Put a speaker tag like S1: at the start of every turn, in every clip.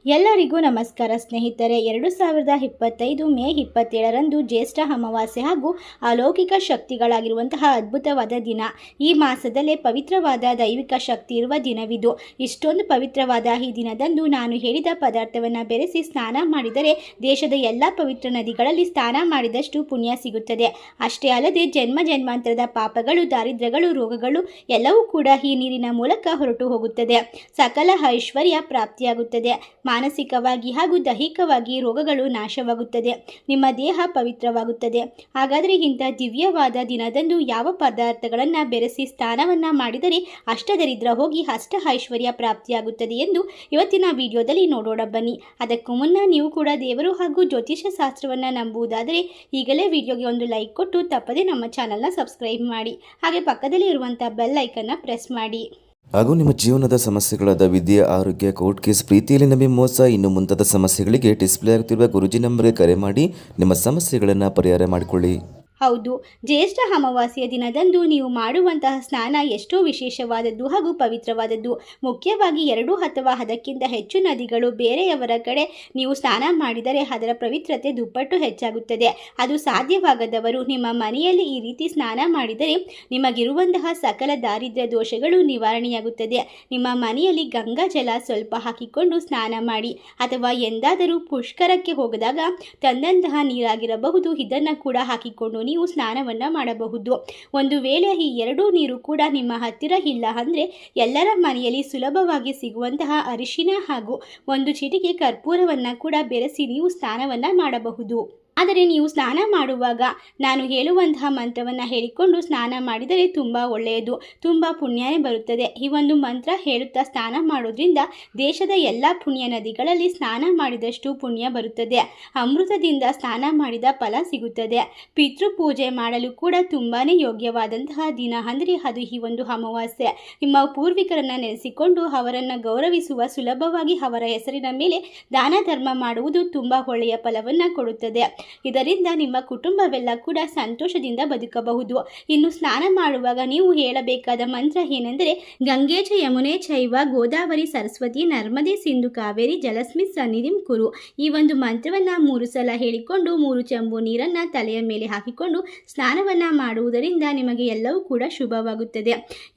S1: ಎಲ್ಲರಿಗೂ ನಮಸ್ಕಾರ ಸ್ನೇಹಿತರೆ. 2025 ಮೇ 27ರಂದು ಜ್ಯೇಷ್ಠ ಅಮಾವಾಸ್ಯೆ ಹಾಗೂ ಅಲೌಕಿಕ ಶಕ್ತಿಗಳಾಗಿರುವಂತಹ ಅದ್ಭುತವಾದ ದಿನ. ಈ ಮಾಸದಲ್ಲೇ ಪವಿತ್ರವಾದ ದೈವಿಕ ಶಕ್ತಿ ಇರುವ ದಿನವಿದು. ಇಷ್ಟೊಂದು ಪವಿತ್ರವಾದ ಈ ದಿನದಂದು ನಾನು ಹೇಳಿದ ಪದಾರ್ಥವನ್ನು ಬೆರೆಸಿ ಸ್ನಾನ ಮಾಡಿದರೆ ದೇಶದ ಎಲ್ಲ ಪವಿತ್ರ ನದಿಗಳಲ್ಲಿ ಸ್ನಾನ ಮಾಡಿದಷ್ಟು ಪುಣ್ಯ ಸಿಗುತ್ತದೆ. ಅಷ್ಟೇ ಅಲ್ಲದೆ ಜನ್ಮ ಜನ್ಮಾಂತರದ ಪಾಪಗಳು, ದಾರಿದ್ರ್ಯಗಳು, ರೋಗಗಳು ಎಲ್ಲವೂ ಕೂಡ ಈ ನೀರಿನ ಮೂಲಕ ಹೊರಟು ಹೋಗುತ್ತದೆ. ಸಕಲ ಐಶ್ವರ್ಯ ಪ್ರಾಪ್ತಿಯಾಗುತ್ತದೆ. ಮಾನಸಿಕವಾಗಿ ಹಾಗೂ ದೈಹಿಕವಾಗಿ ರೋಗಗಳು ನಾಶವಾಗುತ್ತದೆ. ನಿಮ್ಮ ದೇಹ ಪವಿತ್ರವಾಗುತ್ತದೆ. ಹಾಗಾದರೆ ಇಂಥ ದಿವ್ಯವಾದ ದಿನದಂದು ಯಾವ ಪದಾರ್ಥಗಳನ್ನು ಬೆರೆಸಿ ಸ್ನಾನವನ್ನು ಮಾಡಿದರೆ ಅಷ್ಟದರಿದ್ರ ಹೋಗಿ ಅಷ್ಟ ಐಶ್ವರ್ಯ ಪ್ರಾಪ್ತಿಯಾಗುತ್ತದೆ ಎಂದು ಇವತ್ತಿನ ವಿಡಿಯೋದಲ್ಲಿ ನೋಡೋಣ ಬನ್ನಿ. ಅದಕ್ಕೂ ಮುನ್ನ ನೀವು ಕೂಡ ದೇವರು ಹಾಗೂ ಜ್ಯೋತಿಷ್ಯ ಶಾಸ್ತ್ರವನ್ನು ನಂಬುವುದಾದರೆ ಈಗಲೇ ವಿಡಿಯೋಗೆ ಒಂದು ಲೈಕ್ ಕೊಟ್ಟು ತಪ್ಪದೆ ನಮ್ಮ ಚಾನಲ್ನ ಸಬ್ಸ್ಕ್ರೈಬ್ ಮಾಡಿ. ಹಾಗೆ ಪಕ್ಕದಲ್ಲಿ ಇರುವಂಥ ಬೆಲ್ ಐಕನ್ನ ಪ್ರೆಸ್ ಮಾಡಿ.
S2: ಹಾಗೂ ನಿಮ್ಮ ಜೀವನದ ಸಮಸ್ಯೆಗಳಾದ ವಿದ್ಯೆ, ಆರೋಗ್ಯ, ಕೋರ್ಟ್ ಕೇಸ್, ಪ್ರೀತಿಯಲ್ಲಿ ನಂಬಿ ಮೋಸ, ಇನ್ನು ಮುಂತಾದ ಸಮಸ್ಯೆಗಳಿಗೆ ಡಿಸ್ಪ್ಲೇ ಆಗುತ್ತಿರುವ ಗುರುಜಿ ನಂಬರ್ಗೆ ಕರೆ ಮಾಡಿ ನಿಮ್ಮ ಸಮಸ್ಯೆಗಳನ್ನು ಪರಿಹಾರ ಮಾಡಿಕೊಳ್ಳಿ.
S1: ಹೌದು, ಜ್ಯೇಷ್ಠ ಅಮಾವಾಸ್ಯೆಯ ದಿನದಂದು ನೀವು ಮಾಡುವಂತಹ ಸ್ನಾನ ಎಷ್ಟೋ ವಿಶೇಷವಾದದ್ದು ಹಾಗೂ ಪವಿತ್ರವಾದದ್ದು. ಮುಖ್ಯವಾಗಿ 2 ಅಥವಾ ಅದಕ್ಕಿಂತ ಹೆಚ್ಚು ನದಿಗಳು ಬೇರೆಯವರ ಕಡೆ ನೀವು ಸ್ನಾನ ಮಾಡಿದರೆ ಅದರ ಪವಿತ್ರತೆ ದುಪ್ಪಟ್ಟು ಹೆಚ್ಚಾಗುತ್ತದೆ. ಅದು ಸಾಧ್ಯವಾಗದವರು ನಿಮ್ಮ ಮನೆಯಲ್ಲಿ ಈ ರೀತಿ ಸ್ನಾನ ಮಾಡಿದರೆ ನಿಮಗಿರುವಂತಹ ಸಕಲ ದಾರಿದ್ರ್ಯ ದೋಷಗಳು ನಿವಾರಣೆಯಾಗುತ್ತದೆ. ನಿಮ್ಮ ಮನೆಯಲ್ಲಿ ಗಂಗಾ ಜಲ ಸ್ವಲ್ಪ ಹಾಕಿಕೊಂಡು ಸ್ನಾನ ಮಾಡಿ, ಅಥವಾ ಎಂದಾದರೂ ಪುಷ್ಕರಕ್ಕೆ ಹೋಗದಾಗ ತಂದಂತಹ ನೀರಾಗಿರಬಹುದು, ಇದನ್ನು ಕೂಡ ಹಾಕಿಕೊಂಡು ನೀವು ಸ್ನಾನವನ್ನು ಮಾಡಬಹುದು. ಒಂದು ವೇಳೆ ಈ 2 ನೀರು ಕೂಡ ನಿಮ್ಮ ಹತ್ತಿರ ಇಲ್ಲ ಅಂದರೆ ಎಲ್ಲರ ಮನೆಯಲ್ಲಿ ಸುಲಭವಾಗಿ ಸಿಗುವಂತಹ ಅರಿಶಿನ ಹಾಗೂ ಒಂದು ಚಿಟಿಕೆ ಕರ್ಪೂರವನ್ನು ಕೂಡ ಬೆರೆಸಿ ನೀವು ಸ್ನಾನವನ್ನು ಮಾಡಬಹುದು. ಆದರೆ ನೀವು ಸ್ನಾನ ಮಾಡುವಾಗ ನಾನು ಹೇಳುವಂತಹ ಮಂತ್ರವನ್ನು ಹೇಳಿಕೊಂಡು ಸ್ನಾನ ಮಾಡಿದರೆ ತುಂಬ ಒಳ್ಳೆಯದು, ತುಂಬ ಪುಣ್ಯನೇ ಬರುತ್ತದೆ. ಈ ಒಂದು ಮಂತ್ರ ಹೇಳುತ್ತಾ ಸ್ನಾನ ಮಾಡೋದ್ರಿಂದ ದೇಶದ ಎಲ್ಲ ಪುಣ್ಯ ನದಿಗಳಲ್ಲಿ ಸ್ನಾನ ಮಾಡಿದಷ್ಟು ಪುಣ್ಯ ಬರುತ್ತದೆ. ಅಮೃತದಿಂದ ಸ್ನಾನ ಮಾಡಿದ ಫಲ ಸಿಗುತ್ತದೆ. ಪಿತೃಪೂಜೆ ಮಾಡಲು ಕೂಡ ತುಂಬಾ ಯೋಗ್ಯವಾದಂತಹ ದಿನ ಅಂದರೆ ಅದು ಈ ಒಂದು ಅಮಾವಾಸ್ಯೆ. ನಿಮ್ಮ ಪೂರ್ವಿಕರನ್ನು ನೆನೆಸಿಕೊಂಡು ಅವರನ್ನು ಗೌರವಿಸುವ, ಸುಲಭವಾಗಿ ಅವರ ಹೆಸರಿನ ಮೇಲೆ ದಾನ ಧರ್ಮ ಮಾಡುವುದು ತುಂಬ ಒಳ್ಳೆಯ ಫಲವನ್ನು ಕೊಡುತ್ತದೆ. ಇದರಿಂದ ನಿಮ್ಮ ಕುಟುಂಬವೆಲ್ಲ ಕೂಡ ಸಂತೋಷದಿಂದ ಬದುಕಬಹುದು. ಇನ್ನು ಸ್ನಾನ ಮಾಡುವಾಗ ನೀವು ಹೇಳಬೇಕಾದ ಮಂತ್ರ ಏನೆಂದರೆ, ಗಂಗೆ ಚ ಯಮುನೆ ಚೈವ ಗೋದಾವರಿ ಸರಸ್ವತಿ ನರ್ಮದೆ ಸಿಂಧು ಕಾವೇರಿ ಜಲಸ್ಮಿತ್ ಸನ್ನಿಧಿಂ ಕುರು. ಈ ಒಂದು ಮಂತ್ರವನ್ನು 3 ಸಲ ಹೇಳಿಕೊಂಡು 3 ಚೆಂಬು ನೀರನ್ನು ತಲೆಯ ಮೇಲೆ ಹಾಕಿಕೊಂಡು ಸ್ನಾನವನ್ನು ಮಾಡುವುದರಿಂದ ನಿಮಗೆ ಎಲ್ಲವೂ ಕೂಡ ಶುಭವಾಗುತ್ತದೆ.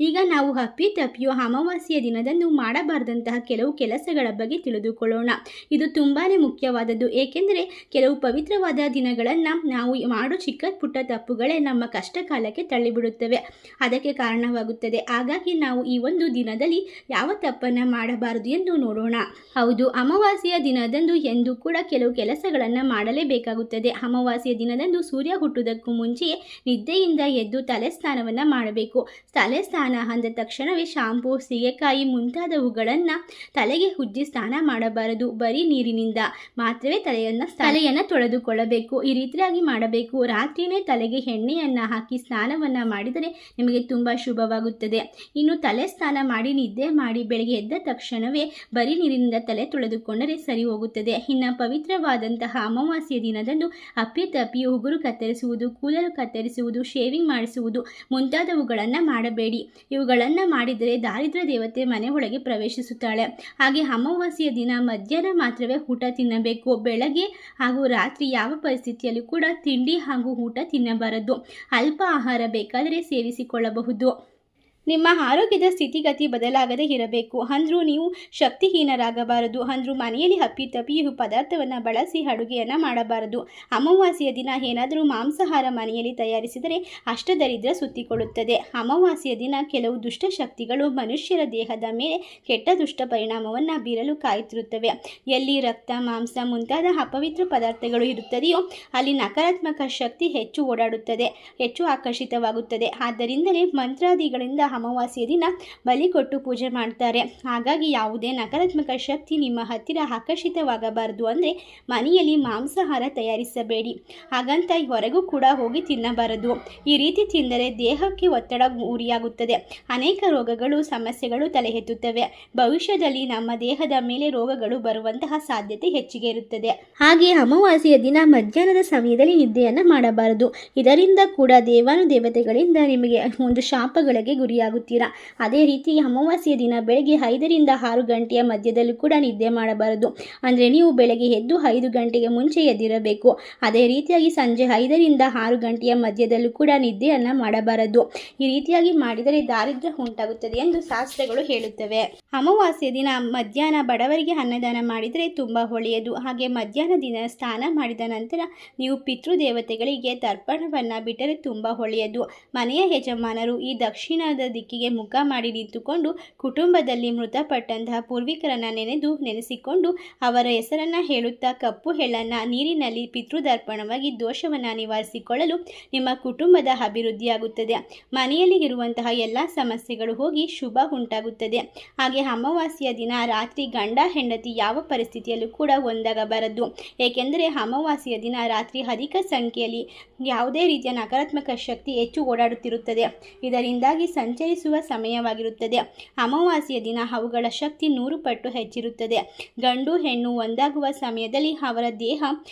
S1: ಈಗ ನಾವು ಅಪ್ಪಿತಪ್ಪಿಯೋ ಅಮಾವಾಸ್ಯೆಯ ದಿನದಂದು ಮಾಡಬಾರದಂತಹ ಕೆಲವು ಕೆಲಸಗಳ ಬಗ್ಗೆ ತಿಳಿದುಕೊಳ್ಳೋಣ. ಇದು ತುಂಬಾ ಮುಖ್ಯವಾದದ್ದು. ಏಕೆಂದರೆ ಕೆಲವು ಪವಿತ್ರವಾದ ದಿನಗಳನ್ನು ನಾವು ಮಾಡೋ ಚಿಕ್ಕ ಪುಟ್ಟ ತಪ್ಪುಗಳೇ ನಮ್ಮ ಕಷ್ಟ ಕಾಲಕ್ಕೆ ತಳ್ಳಿಬಿಡುತ್ತವೆ, ಅದಕ್ಕೆ ಕಾರಣವಾಗುತ್ತದೆ. ಹಾಗಾಗಿ ನಾವು ಈ ಒಂದು ದಿನದಲ್ಲಿ ಯಾವ ತಪ್ಪನ್ನು ಮಾಡಬಾರದು ಎಂದು ನೋಡೋಣ. ಹೌದು, ಅಮಾವಾಸ್ಯೆಯ ದಿನದಂದು ಎಂದೂ ಕೂಡ ಕೆಲವು ಕೆಲಸಗಳನ್ನು ಮಾಡಲೇಬೇಕಾಗುತ್ತದೆ. ಅಮಾವಾಸ್ಯೆಯ ದಿನದಂದು ಸೂರ್ಯ ಹುಟ್ಟುವುದಕ್ಕೂ ಮುಂಚೆಯೇ ನಿದ್ದೆಯಿಂದ ಎದ್ದು ತಲೆ ಸ್ನಾನವನ್ನು ಮಾಡಬೇಕು. ತಲೆ ಸ್ನಾನ ಅಂದ ತಕ್ಷಣವೇ ಶಾಂಪೂ, ಸೀಗೆಕಾಯಿ ಮುಂತಾದವುಗಳನ್ನು ತಲೆಗೆ ಉಜ್ಜಿ ಸ್ನಾನ ಮಾಡಬಾರದು. ಬರೀ ನೀರಿನಿಂದ ಮಾತ್ರವೇ ತಲೆಯನ್ನು ತೊಳೆದುಕೊಳ್ಳಬೇಕು. ಈ ರೀತಿಯಾಗಿ ಮಾಡಬೇಕು. ರಾತ್ರಿಯೇ ತಲೆಗೆ ಎಣ್ಣೆಯನ್ನು ಹಾಕಿ ಸ್ನಾನವನ್ನು ಮಾಡಿದರೆ ನಿಮಗೆ ತುಂಬ ಶುಭವಾಗುತ್ತದೆ. ಇನ್ನು ತಲೆ ಸ್ನಾನ ಮಾಡಿ ನಿದ್ದೆ ಮಾಡಿ ಬೆಳಗ್ಗೆ ಎದ್ದ ತಕ್ಷಣವೇ ಬರೀ ನೀರಿನಿಂದ ತಲೆ ತೊಳೆದುಕೊಂಡರೆ ಸರಿ ಹೋಗುತ್ತದೆ. ಇನ್ನು ಪವಿತ್ರವಾದಂತಹ ಅಮಾವಾಸ್ಯೆಯ ದಿನದಂದು ಅಪ್ಪಿತಪ್ಪಿ ಉಗುರು ಕತ್ತರಿಸುವುದು, ಕೂದಲು ಕತ್ತರಿಸುವುದು, ಶೇವಿಂಗ್ ಮಾಡಿಸುವುದು ಮುಂತಾದವುಗಳನ್ನು ಮಾಡಬೇಡಿ. ಇವುಗಳನ್ನು ಮಾಡಿದರೆ ದಾರಿದ್ರ್ಯ ದೇವತೆ ಮನೆ ಒಳಗೆ ಪ್ರವೇಶಿಸುತ್ತಾಳೆ. ಹಾಗೆ ಅಮಾವಾಸ್ಯೆಯ ದಿನ ಮಧ್ಯಾಹ್ನ ಮಾತ್ರವೇ ಊಟ ತಿನ್ನಬೇಕು. ಬೆಳಗ್ಗೆ ಹಾಗೂ ರಾತ್ರಿ ಯಾವ ಪರಿಸ್ಥಿತಿಯಲ್ಲೂ ಕೂಡ ತಿಂಡಿ ಹಾಗೂ ಊಟ ತಿನ್ನಬಾರದು. ಅಲ್ಪ ಆಹಾರ ಬೇಕಾದರೆ ಸೇವಿಸಿಕೊಳ್ಳಬಹುದು. ನಿಮ್ಮ ಆರೋಗ್ಯದ ಸ್ಥಿತಿಗತಿ ಬದಲಾಗದೇ ಇರಬೇಕು. ಅಂದರೂ ನೀವು ಶಕ್ತಿಹೀನರಾಗಬಾರದು. ಅಂದರೂ ಮನೆಯಲ್ಲಿ ಅಪ್ಪಿತಪ್ಪಿ ಈ ಪದಾರ್ಥವನ್ನು ಬಳಸಿ ಅಡುಗೆಯನ್ನು ಮಾಡಬಾರದು. ಅಮಾವಾಸ್ಯೆಯ ದಿನ ಏನಾದರೂ ಮಾಂಸಾಹಾರ ಮನೆಯಲ್ಲಿ ತಯಾರಿಸಿದರೆ ಅಷ್ಟದರಿದ್ರ ಸುತ್ತಿಕೊಳ್ಳುತ್ತದೆ. ಅಮಾವಾಸ್ಯೆಯ ದಿನ ಕೆಲವು ದುಷ್ಟಶಕ್ತಿಗಳು ಮನುಷ್ಯರ ದೇಹದ ಮೇಲೆ ಕೆಟ್ಟ ದುಷ್ಟ ಪರಿಣಾಮವನ್ನು ಬೀರಲು ಕಾಯುತ್ತಿರುತ್ತವೆ. ಎಲ್ಲಿ ರಕ್ತ, ಮಾಂಸ ಮುಂತಾದ ಅಪವಿತ್ರ ಪದಾರ್ಥಗಳು ಇರುತ್ತದೆಯೋ ಅಲ್ಲಿ ನಕಾರಾತ್ಮಕ ಶಕ್ತಿ ಹೆಚ್ಚು ಓಡಾಡುತ್ತದೆ, ಹೆಚ್ಚು ಆಕರ್ಷಿತವಾಗುತ್ತದೆ. ಆದ್ದರಿಂದಲೇ ಮಂತ್ರಾದಿಗಳಿಂದ ಅಮಾವಾಸ್ಯೆಯ ದಿನ ಬಲಿ ಕೊಟ್ಟು ಪೂಜೆ ಮಾಡ್ತಾರೆ. ಹಾಗಾಗಿ ಯಾವುದೇ ನಕಾರಾತ್ಮಕ ಶಕ್ತಿ ನಿಮ್ಮ ಹತ್ತಿರ ಆಕರ್ಷಿತವಾಗಬಾರದು ಅಂದರೆ ಮನೆಯಲ್ಲಿ ಮಾಂಸಾಹಾರ ತಯಾರಿಸಬೇಡಿ. ಹಾಗಂತ ಹೊರಗೂ ಕೂಡ ಹೋಗಿ ತಿನ್ನಬಾರದು. ಈ ರೀತಿ ತಿಂದರೆ ದೇಹಕ್ಕೆ ಒತ್ತಡ ಉರಿಯಾಗುತ್ತದೆ. ಅನೇಕ ರೋಗಗಳು, ಸಮಸ್ಯೆಗಳು ತಲೆ ಎತ್ತುತ್ತವೆ. ಭವಿಷ್ಯದಲ್ಲಿ ನಮ್ಮ ದೇಹದ ಮೇಲೆ ರೋಗಗಳು ಬರುವಂತಹ ಸಾಧ್ಯತೆ ಹೆಚ್ಚಿಗೆ ಇರುತ್ತದೆ. ಹಾಗೆ ಅಮಾವಾಸ್ಯೆಯ ದಿನ ಮಧ್ಯಾಹ್ನದ ಸಮಯದಲ್ಲಿ ನಿದ್ದೆಯನ್ನು ಮಾಡಬಾರದು. ಇದರಿಂದ ಕೂಡ ದೇವಾನುದೇವತೆಗಳಿಂದ ನಿಮಗೆ ಒಂದು ಶಾಪಗಳಿಗೆ ಗುರಿಯಾಗುತ್ತದೆ. ಅಭಿವೃದ್ಧಿಯಾಗುತ್ತೀರಾ. ಅದೇ ರೀತಿ ಅಮಾವಾಸ್ಯೆಯ ದಿನ ಬೆಳಗ್ಗೆ 5ರಿಂದ 6 ಗಂಟೆಯ ಮಧ್ಯದಲ್ಲೂ ಕೂಡ ನಿದ್ದೆ ಮಾಡಬಾರದು. ಅಂದರೆ ನೀವು ಬೆಳಗ್ಗೆ ಎದ್ದು 5 ಗಂಟೆಗೆ ಮುಂಚೆ ಎದ್ದಿರಬೇಕು. ಅದೇ ರೀತಿಯಾಗಿ ಸಂಜೆ 5ರಿಂದ 6 ಗಂಟೆಯ ಮಧ್ಯದಲ್ಲೂ ಕೂಡ ನಿದ್ದೆಯನ್ನು ಮಾಡಬಾರದು. ಈ ರೀತಿಯಾಗಿ ಮಾಡಿದರೆ ದಾರಿದ್ರ್ಯ ಉಂಟಾಗುತ್ತದೆ ಎಂದು ಶಾಸ್ತ್ರಗಳು ಹೇಳುತ್ತವೆ. ಅಮಾವಾಸ್ಯೆಯ ದಿನ ಮಧ್ಯಾಹ್ನ ಬಡವರಿಗೆ ಅನ್ನದಾನ ಮಾಡಿದರೆ ತುಂಬ ಒಳ್ಳೆಯದು. ಹಾಗೆ ಮಧ್ಯಾಹ್ನ ದಿನ ಸ್ನಾನ ಮಾಡಿದ ನಂತರ ನೀವು ಪಿತೃದೇವತೆಗಳಿಗೆ ತರ್ಪಣವನ್ನು ಬಿಟ್ಟರೆ ತುಂಬ ಒಳ್ಳೆಯದು. ಮನೆಯ ಯಜಮಾನರು ಈ ದಕ್ಷಿಣದ ದಿಕ್ಕಿಗೆ ಮುಖ ಮಾಡಿ ನಿಂತುಕೊಂಡು ಕುಟುಂಬದಲ್ಲಿ ಮೃತಪಟ್ಟಂತಹ ಪೂರ್ವಿಕರನ್ನು ನೆನೆಸಿಕೊಂಡು ಅವರ ಹೆಸರನ್ನು ಹೇಳುತ್ತಾ ಕಪ್ಪು ಎಳ್ಳನ್ನು ನೀರಿನಲ್ಲಿ ಪಿತೃದರ್ಪಣವಾಗಿ ದೋಷವನ್ನು ನಿವಾರಿಸಿಕೊಳ್ಳಲು ನಿಮ್ಮ ಕುಟುಂಬದ ಅಭಿವೃದ್ಧಿಯಾಗುತ್ತದೆ. ಮನೆಯಲ್ಲಿ ಇರುವಂತಹ ಎಲ್ಲ ಸಮಸ್ಯೆಗಳು ಹೋಗಿ ಶುಭ ಉಂಟಾಗುತ್ತದೆ. ಹಾಗೆ ಅಮಾವಾಸ್ಯೆಯ ದಿನ ರಾತ್ರಿ ಗಂಡ ಹೆಂಡತಿ ಯಾವ ಪರಿಸ್ಥಿತಿಯಲ್ಲೂ ಕೂಡ ಒಂದಾಗಬಾರದು. ಏಕೆಂದರೆ ಅಮಾವಾಸ್ಯೆಯ ದಿನ ರಾತ್ರಿ ಅಧಿಕ ಸಂಖ್ಯೆಯಲ್ಲಿ ಯಾವುದೇ ರೀತಿಯ ನಕಾರಾತ್ಮಕ ಶಕ್ತಿ ಹೆಚ್ಚು ಓಡಾಡುತ್ತಿರುತ್ತದೆ. ಇದರಿಂದಾಗಿ ಸಂಚರಿಸುವ ಸಮಯವಾಗಿರುತ್ತದೆ. ಅಮಾವಾಸ್ಯೆಯ ದಿನ ಅವುಗಳ ಶಕ್ತಿ 100 ಪಟ್ಟು ಹೆಚ್ಚಿರುತ್ತದೆ. ಗಂಡು ಹೆಣ್ಣು ಒಂದಾಗುವ ಸಮಯದಲ್ಲಿ ಅವರ ದೇಹ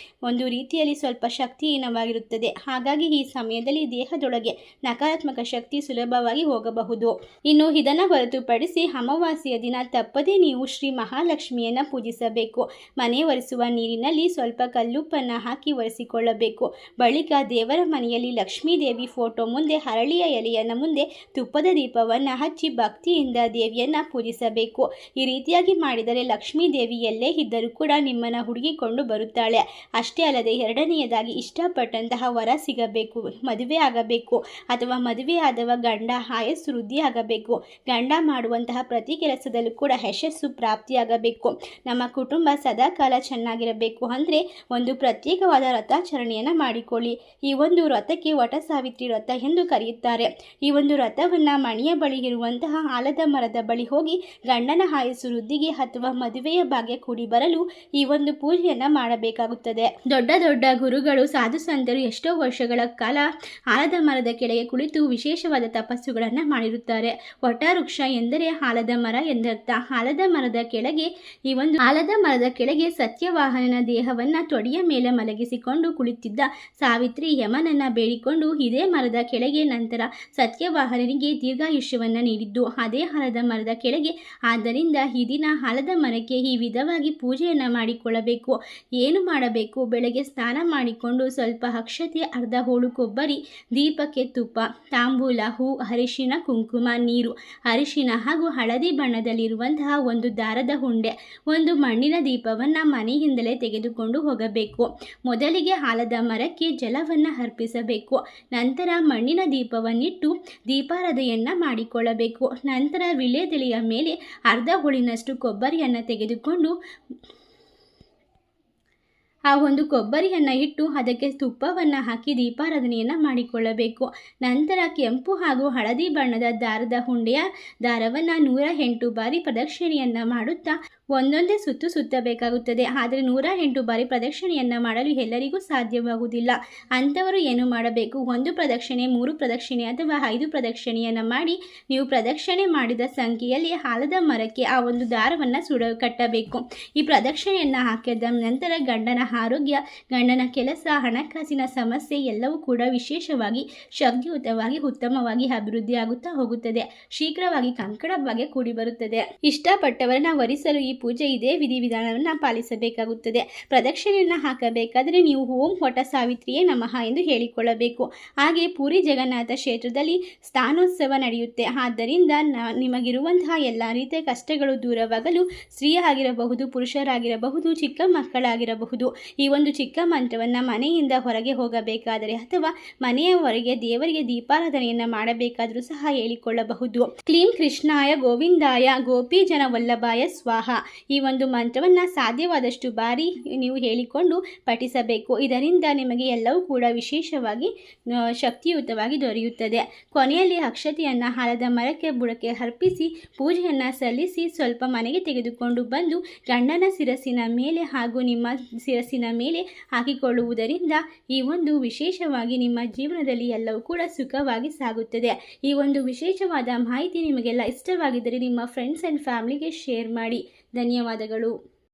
S1: ಒಂದು ರೀತಿಯಲ್ಲಿ ಸ್ವಲ್ಪ ಶಕ್ತಿಹೀನವಾಗಿರುತ್ತದೆ. ಹಾಗಾಗಿ ಈ ಸಮಯದಲ್ಲಿ ದೇಹದೊಳಗೆ ನಕಾರಾತ್ಮಕ ಶಕ್ತಿ ಸುಲಭವಾಗಿ ಹೋಗಬಹುದು. ಇನ್ನು ಇದನ್ನು ಹೊರತುಪಡಿಸಿ ಅಮಾವಾಸ್ಯೆಯ ದಿನ ತಪ್ಪದೇ ನೀವು ಶ್ರೀ ಮಹಾಲಕ್ಷ್ಮಿಯನ್ನು ಪೂಜಿಸಬೇಕು. ಮನೆ ಒರೆಸುವ ನೀರಿನಲ್ಲಿ ಸ್ವಲ್ಪ ಕಲ್ಲುಪ್ಪನ್ನು ಹಾಕಿ ಒರೆಸಿಕೊಳ್ಳಬೇಕು. ಬಳಿಕ ದೇವರ ಮನೆಯಲ್ಲಿ ಲಕ್ಷ್ಮೀ ದೇವಿ ಫೋಟೋ ಮುಂದೆ ಹರಳಿಯ ಎಲೆಯನ್ನು ಮುಂದೆ ತುಪ್ಪದ ದೀಪವನ್ನು ಹಚ್ಚಿ ಭಕ್ತಿಯಿಂದ ದೇವಿಯನ್ನು ಪೂಜಿಸಬೇಕು. ಈ ರೀತಿಯಾಗಿ ಮಾಡಿದರೆ ಲಕ್ಷ್ಮೀ ದೇವಿ ಎಲ್ಲೇ ಇದ್ದರೂ ಕೂಡ ನಿಮ್ಮನ್ನು ಹುಡುಕಿಕೊಂಡು ಬರುತ್ತಾಳೆ. ಅಷ್ಟೇ ಅಲ್ಲದೆ ಎರಡನೆಯದಾಗಿ ಇಷ್ಟಪಟ್ಟಂತಹ ವರ ಸಿಗಬೇಕು, ಮದುವೆ ಆಗಬೇಕು ಅಥವಾ ಮದುವೆ ಆದವ ಗಂಡ ಆಯಸ್ಸು ವೃದ್ಧಿ ಆಗಬೇಕು, ಗಂಡ ಮಾಡುವಂತಹ ಪ್ರತಿ ಕೆಲಸದಲ್ಲೂ ಕೂಡ ಯಶಸ್ಸು ಪ್ರಾಪ್ತಿಯಾಗಬೇಕು, ನಮ್ಮ ಕುಟುಂಬ ಸದಾಕಾಲ ಚೆನ್ನಾಗಿರಬೇಕು ಅಂದರೆ ಒಂದು ಪ್ರತ್ಯೇಕವಾದ ವ್ರತಾಚರಣೆಯನ್ನು ಮಾಡಿಕೊಳ್ಳಿ. ಈ ಒಂದು ವ್ರತಕ್ಕೆ ವಟ ಸಾವಿತ್ರಿ ವ್ರತ ಎಂದು ಕರೆಯುತ್ತಾರೆ. ಈ ಒಂದು ವ್ರತವನ್ನು ಮನೆಯ ಬಳಿ ಇರುವಂತಹ ಆಲದ ಮರದ ಬಳಿ ಹೋಗಿ ಗಂಡನ ಆಯಸ್ಸು ವೃದ್ಧಿಗೆ ಅಥವಾ ಮದುವೆಯ ಭಾಗ್ಯ ಕೂಡಿ ಬರಲು ಈ ಒಂದು ಪೂಜೆಯನ್ನು ಮಾಡಬೇಕಾಗುತ್ತದೆ. ದೊಡ್ಡ ದೊಡ್ಡ ಗುರುಗಳು ಸಾಧು ಸಂತರು ಎಷ್ಟೋ ವರ್ಷಗಳ ಕಾಲ ಆಲದ ಮರದ ಕೆಳಗೆ ಕುಳಿತು ವಿಶೇಷವಾದ ತಪಸ್ಸುಗಳನ್ನು ಮಾಡಿರುತ್ತಾರೆ. ವಟ ವೃಕ್ಷ ಎಂದರೆ ಆಲದ ಮರ ಎಂದರ್ಥ. ಆಲದ ಮರದ ಕೆಳಗೆ ಸತ್ಯವಾಹನನ ದೇಹವನ್ನು ತೊಡೆಯ ಮೇಲೆ ಮಲಗಿಸಿಕೊಂಡು ಕುಳಿತಿದ್ದ ಸಾವಿತ್ರಿ ಯಮನನ್ನ ಬೇಡಿಕೊಂಡು ಇದೇ ಮರದ ಕೆಳಗೆ ನಂತರ ಸತ್ಯವಾಹನನಿಗೆ ದೀರ್ಘಾಯುಷ್ಯವನ್ನು ನೀಡಿದ್ದು ಅದೇ ಆಲದ ಮರದ ಕೆಳಗೆ. ಆದ್ದರಿಂದ ಈ ದಿನ ಆಲದ ಮರಕ್ಕೆ ಈ ವಿಧವಾಗಿ ಪೂಜೆಯನ್ನು ಮಾಡಿಕೊಳ್ಳಬೇಕು. ಏನು ಮಾಡಬೇಕು? ಬೆಳಗ್ಗೆ ಸ್ನಾನ ಮಾಡಿಕೊಂಡು ಸ್ವಲ್ಪ ಅಕ್ಷತೆ, ಅರ್ಧ ಹೋಳು ಕೊಬ್ಬರಿ, ದೀಪಕ್ಕೆ ತುಪ್ಪ, ತಾಂಬೂಲ, ಹೂ, ಅರಿಶಿನ, ಕುಂಕುಮ, ನೀರು, ಅರಿಶಿನ ಹಾಗೂ ಹಳದಿ ಬಣ್ಣದಲ್ಲಿರುವಂತಹ ಒಂದು ದಾರದ ಉಂಡೆ, ಒಂದು ಮಣ್ಣಿನ ದೀಪವನ್ನು ಮನೆಯಿಂದಲೇ ತೆಗೆದುಕೊಂಡು ಹೋಗಬೇಕು. ಮೊದಲಿಗೆ ಆಲದ ಮರಕ್ಕೆ ಜಲವನ್ನು ಅರ್ಪಿಸಬೇಕು. ನಂತರ ಮಣ್ಣಿನ ದೀಪವನ್ನಿಟ್ಟು ದೀಪಾರಾಧನೆಯನ್ನು ಮಾಡಿಕೊಳ್ಳಬೇಕು. ನಂತರ ವಿಳ್ಯದೆಲೆಯ ಮೇಲೆ ಅರ್ಧ ಹೋಳಿನಷ್ಟು ಕೊಬ್ಬರಿಯನ್ನು ತೆಗೆದುಕೊಂಡು ಆ ಒಂದು ಕೊಬ್ಬರಿಯನ್ನು ಇಟ್ಟು ಅದಕ್ಕೆ ತುಪ್ಪವನ್ನು ಹಾಕಿ ದೀಪಾರಾಧನೆಯನ್ನು ಮಾಡಿಕೊಳ್ಳಬೇಕು. ನಂತರ ಕೆಂಪು ಹಾಗೂ ಹಳದಿ ಬಣ್ಣದ ದಾರದ ಉಂಡೆಯ ದಾರವನ್ನು 108 ಬಾರಿ ಪ್ರದಕ್ಷಿಣೆಯನ್ನು ಮಾಡುತ್ತಾ ಒಂದೊಂದೇ ಸುತ್ತು ಸುತ್ತಬೇಕಾಗುತ್ತದೆ. ಆದರೆ 108 ಬಾರಿ ಪ್ರದಕ್ಷಿಣೆಯನ್ನು ಮಾಡಲು ಎಲ್ಲರಿಗೂ ಸಾಧ್ಯವಾಗುವುದಿಲ್ಲ. ಅಂಥವರು ಏನು ಮಾಡಬೇಕು? 1 ಪ್ರದಕ್ಷಿಣೆ, 3 ಪ್ರದಕ್ಷಿಣೆ ಅಥವಾ 5 ಪ್ರದಕ್ಷಿಣೆಯನ್ನು ಮಾಡಿ ನೀವು ಪ್ರದಕ್ಷಿಣೆ ಮಾಡಿದ ಸಂಖ್ಯೆಯಲ್ಲಿ ಆಲದ ಮರಕ್ಕೆ ಆ ಒಂದು ದಾರವನ್ನು ಕಟ್ಟಬೇಕು. ಈ ಪ್ರದಕ್ಷಿಣೆಯನ್ನು ಹಾಕಿದ ನಂತರ ಗಂಡನ ಆರೋಗ್ಯ, ಗಂಡನ ಕೆಲಸ, ಹಣಕಾಸಿನ ಸಮಸ್ಯೆ ಎಲ್ಲವೂ ಕೂಡ ವಿಶೇಷವಾಗಿ ಶಕ್ತಿಯುತವಾಗಿ ಉತ್ತಮವಾಗಿ ಅಭಿವೃದ್ಧಿಯಾಗುತ್ತಾ ಹೋಗುತ್ತದೆ. ಶೀಘ್ರವಾಗಿ ಕಂಕಣ ಭಾಗ್ಯ ಕೂಡಿ ಬರುತ್ತದೆ. ಇಷ್ಟಪಟ್ಟವರನ್ನ ವರಿಸಲು ಈ ಪೂಜೆ ಇದೇ ವಿಧಿವಿಧಾನವನ್ನು ಪಾಲಿಸಬೇಕಾಗುತ್ತದೆ. ಪ್ರದಕ್ಷಿಣೆಯನ್ನು ಹಾಕಬೇಕಾದರೆ ನೀವು ಓಂ ವಟ ಸಾವಿತ್ರಿಯೇ ನಮಃ ಎಂದು ಹೇಳಿಕೊಳ್ಳಬೇಕು. ಹಾಗೆ ಪೂರಿ ಜಗನ್ನಾಥ ಕ್ಷೇತ್ರದಲ್ಲಿ ಸ್ಥಾನೋತ್ಸವ ನಡೆಯುತ್ತೆ. ಆದ್ದರಿಂದ ನಿಮಗಿರುವಂತಹ ಎಲ್ಲ ರೀತಿಯ ಕಷ್ಟಗಳು ದೂರವಾಗಲು ಸ್ತ್ರೀ ಆಗಿರಬಹುದು, ಪುರುಷರಾಗಿರಬಹುದು, ಚಿಕ್ಕ ಮಕ್ಕಳಾಗಿರಬಹುದು ಈ ಒಂದು ಚಿಕ್ಕ ಮಂತ್ರವನ್ನು ಮನೆಯಿಂದ ಹೊರಗೆ ಹೋಗಬೇಕಾದರೆ ಅಥವಾ ಮನೆಯ ಹೊರಗೆ ದೇವರಿಗೆ ದೀಪಾರಾಧನೆಯನ್ನು ಮಾಡಬೇಕಾದರೂ ಸಹ ಹೇಳಿಕೊಳ್ಳಬಹುದು. ಕ್ಲೀಂ ಕೃಷ್ಣಾಯ ಗೋವಿಂದಾಯ ಗೋಪಿ ಜನ ವಲ್ಲಭಾಯ ಸ್ವಾಹ. ಈ ಒಂದು ಮಂತ್ರವನ್ನು ಸಾಧ್ಯವಾದಷ್ಟು ಬಾರಿ ನೀವು ಹೇಳಿಕೊಂಡು ಪಠಿಸಬೇಕು. ಇದರಿಂದ ನಿಮಗೆ ಎಲ್ಲವೂ ಕೂಡ ವಿಶೇಷವಾಗಿ ಶಕ್ತಿಯುತವಾಗಿ ದೊರೆಯುತ್ತದೆ. ಕೊನೆಯಲ್ಲಿ ಅಕ್ಷತೆಯನ್ನು ಆಲದ ಮರಕ್ಕೆ ಬುಡಕ್ಕೆ ಅರ್ಪಿಸಿ ಪೂಜೆಯನ್ನು ಸಲ್ಲಿಸಿ ಸ್ವಲ್ಪ ಮನೆಗೆ ತೆಗೆದುಕೊಂಡು ಬಂದು ಗಂಡನ ಶಿರಸ್ಸಿನ ಮೇಲೆ ಹಾಗೂ ನಿಮ್ಮ ಶಿರಸ್ಸಿನ ಮೇಲೆ ಹಾಕಿಕೊಳ್ಳುವುದರಿಂದ ಈ ಒಂದು ವಿಶೇಷವಾಗಿ ನಿಮ್ಮ ಜೀವನದಲ್ಲಿ ಎಲ್ಲವೂ ಕೂಡ ಸುಖವಾಗಿ ಸಾಗುತ್ತದೆ. ಈ ಒಂದು ವಿಶೇಷವಾದ ಮಾಹಿತಿ ನಿಮಗೆಲ್ಲ ಇಷ್ಟವಾಗಿದ್ದರೆ ನಿಮ್ಮ ಫ್ರೆಂಡ್ಸ್ ಆ್ಯಂಡ್ ಫ್ಯಾಮಿಲಿಗೆ ಶೇರ್ ಮಾಡಿ. ಧನ್ಯವಾದಗಳು.